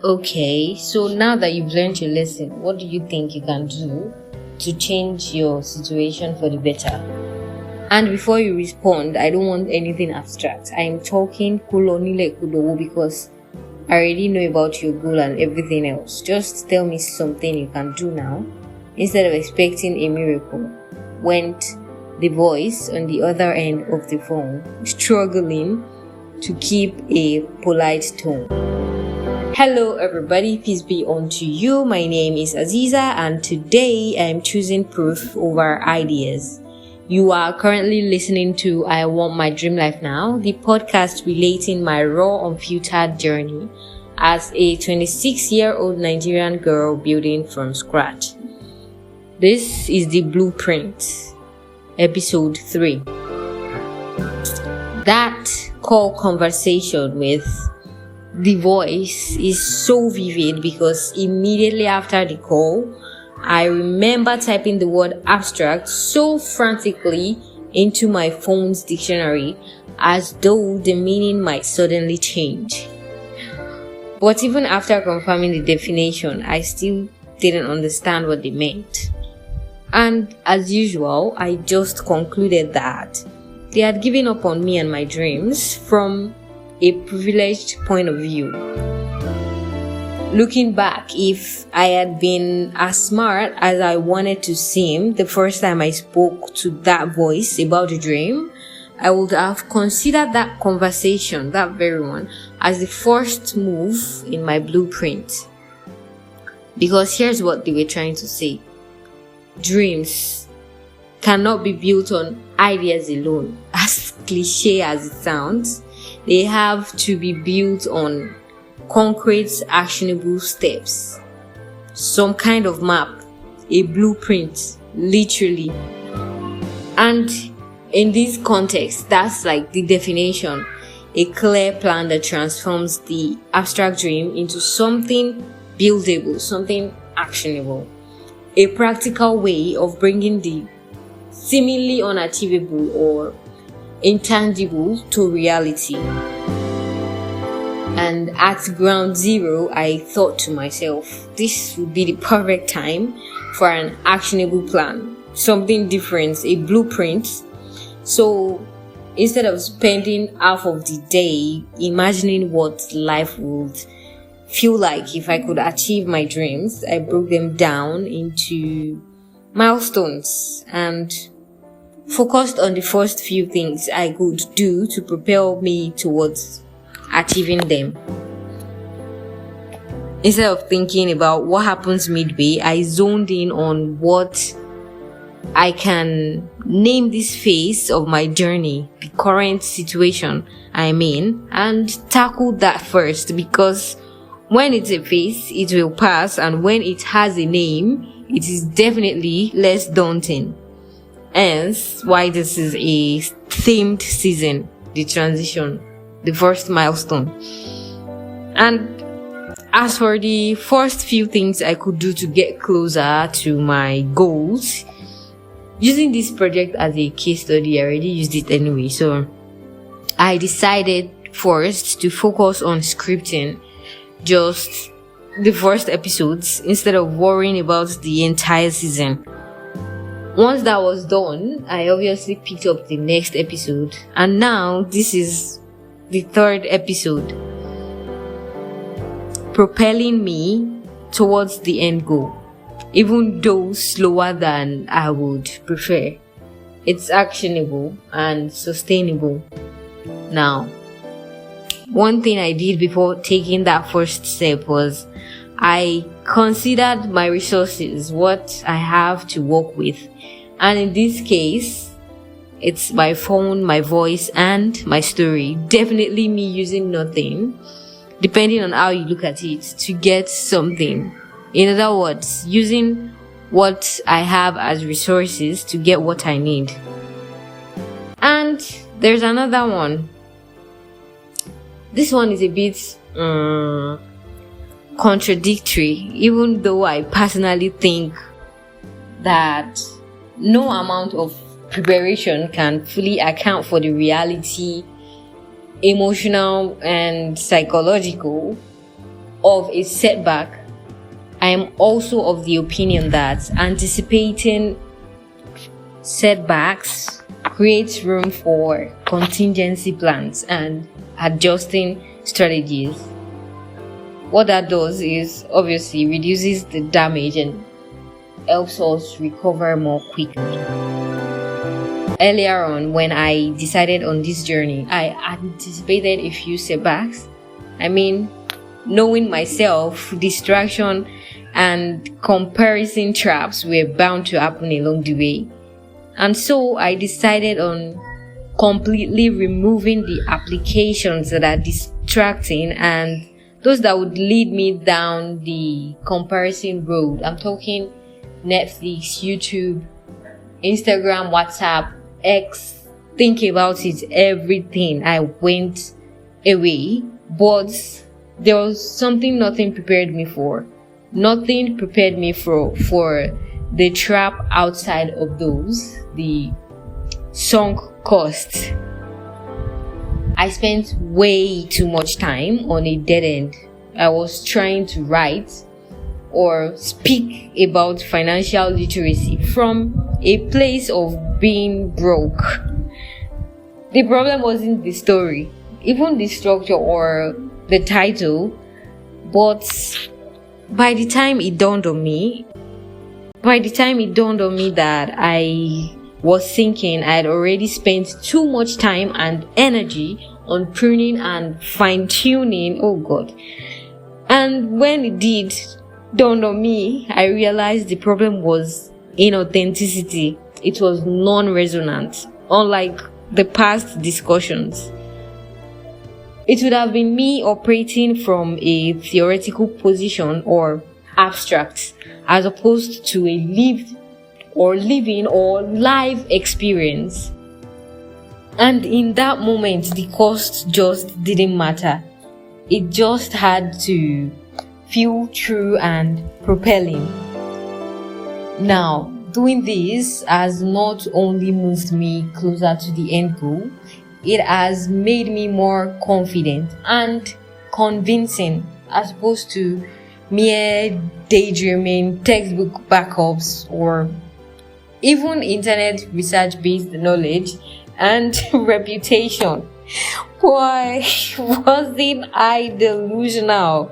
Okay, so now that you've learned your lesson, what do you think you can do to change your situation for the better? And before you respond, I don't want anything abstract. I'm talking kulonile kudowo because I already know about your goal and everything else. Just tell me something you can do now instead of expecting a miracle. Went the voice on the other end of the phone, struggling to keep a polite tone. Hello everybody, peace be unto you. My name is Aziza and today I am choosing proof over ideas. You are currently listening to I Want My Dream Life Now, the podcast relating my raw, unfiltered journey as a 26-year-old Nigerian girl building from scratch. This is the blueprint, episode 3. That call conversation with the voice is so vivid because immediately after the call, I remember typing the word abstract so frantically into my phone's dictionary as though the meaning might suddenly change. But even after confirming the definition, I still didn't understand what they meant. And as usual, I just concluded that they had given up on me and my dreams from a privileged point of view. Looking back, if I had been as smart as I wanted to seem the first time I spoke to that voice about the dream, I would have considered that conversation, that very one, as the first move in my blueprint. Because here's what they were trying to say. Dreams cannot be built on ideas alone, as cliche as it sounds. They have to be built on concrete, actionable steps. Some kind of map, a blueprint, literally. And in this context, that's like the definition. A clear plan that transforms the abstract dream into something buildable, something actionable. A practical way of bringing the seemingly unachievable or intangible to reality. And at ground zero, I thought to myself, this would be the perfect time for an actionable plan, something different, a blueprint. So instead of spending half of the day imagining what life would feel like if I could achieve my dreams, I broke them down into milestones and focused on the first few things I could do to propel me towards achieving them. Instead of thinking about what happens midway, I zoned in on what I can name this phase of my journey, the current situation I'm in, and tackled that first because when it's a phase, it will pass, and when it has a name, it is definitely less daunting. Hence, why this is a themed season, the transition, the first milestone. And as for the first few things I could do to get closer to my goals, using this project as a case study, I already used it anyway. So I decided first to focus on scripting just the first episodes instead of worrying about the entire season. Once that was done, I obviously picked up the next episode, and now this is the 3rd episode, propelling me towards the end goal, even though slower than I would prefer. It's actionable and sustainable. Now, one thing I did before taking that first step was I considered my resources, what I have to work with. And in this case, it's my phone, my voice, and my story. Definitely me using nothing, depending on how you look at it, to get something. In other words, using what I have as resources to get what I need. And there's another one. This one is a bit contradictory, even though I personally think that no amount of preparation can fully account for the reality, emotional and psychological, of a setback, I am also of the opinion that anticipating setbacks creates room for contingency plans and adjusting strategies. What that does is obviously reduces the damage and helps us recover more quickly. Earlier on, when I decided on this journey, I anticipated a few setbacks. Knowing myself, distraction and comparison traps were bound to happen along the way. And so I decided on completely removing the applications that are distracting and those that would lead me down the comparison road. I'm talking Netflix, YouTube, Instagram, WhatsApp, X. Think about it, everything. I went away, but there was something nothing prepared me for. Nothing prepared me for the trap outside of those, the sunk cost. I spent way too much time on a dead end. I was trying to write or speak about financial literacy from a place of being broke. The problem wasn't the story, even the structure or the title, but by the time it dawned on me that I was thinking I had already spent too much time and energy on pruning and fine-tuning. Oh God. And when it did dawn on me, I realized the problem was inauthenticity. It was non-resonant, unlike the past discussions. It would have been me operating from a theoretical position or abstract, as opposed to a lived or living or live experience. And in that moment, the cost just didn't matter. It just had to feel true and propelling. Now, doing this has not only moved me closer to the end goal, it has made me more confident and convincing, as opposed to mere daydreaming, textbook backups, or even internet research-based knowledge and reputation. Why wasn't I delusional?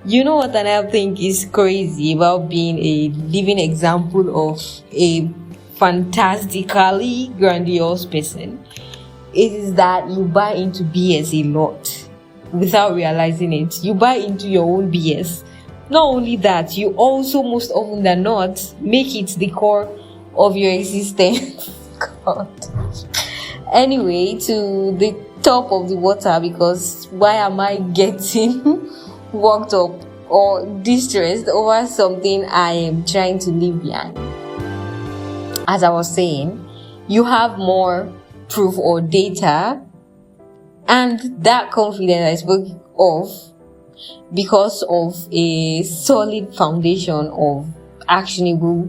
You know what I think is crazy about being a living example of a fantastically grandiose person? It is that you buy into BS a lot without realizing it. You buy into your own BS. Not only that, you also most often than not make it the core of your existence. God. Anyway, to the top of the water, because why am I getting worked up or distressed over something I am trying to leave behind? As I was saying, you have more proof or data, and that confidence I spoke of because of a solid foundation of actionable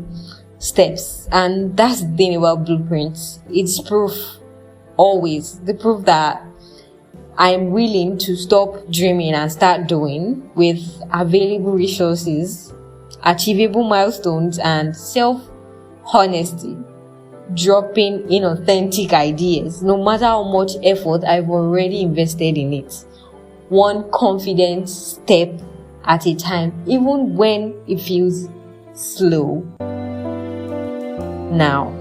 steps. And that's the thing about blueprints. It's proof, always the proof that I'm willing to stop dreaming and start doing, with available resources, achievable milestones, and self-honesty. Dropping inauthentic ideas, no matter how much effort I've already invested in it. One confident step at a time, even when it feels slow. Now,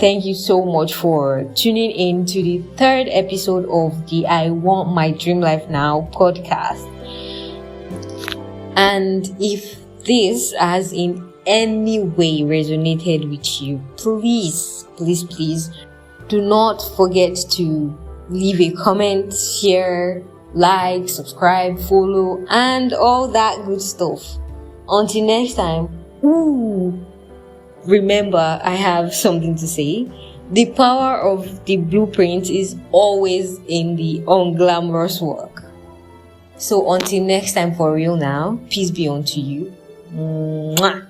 thank you so much for tuning in to the third episode of the I Want My Dream Life Now podcast. And if this has in any way resonated with you, please do not forget to leave a comment, share, like, subscribe, follow, and all that good stuff. Until next time, remember, I have something to say. The power of the blueprint is always in the unglamorous work. So until next time, for real now, peace be unto you. Mwah.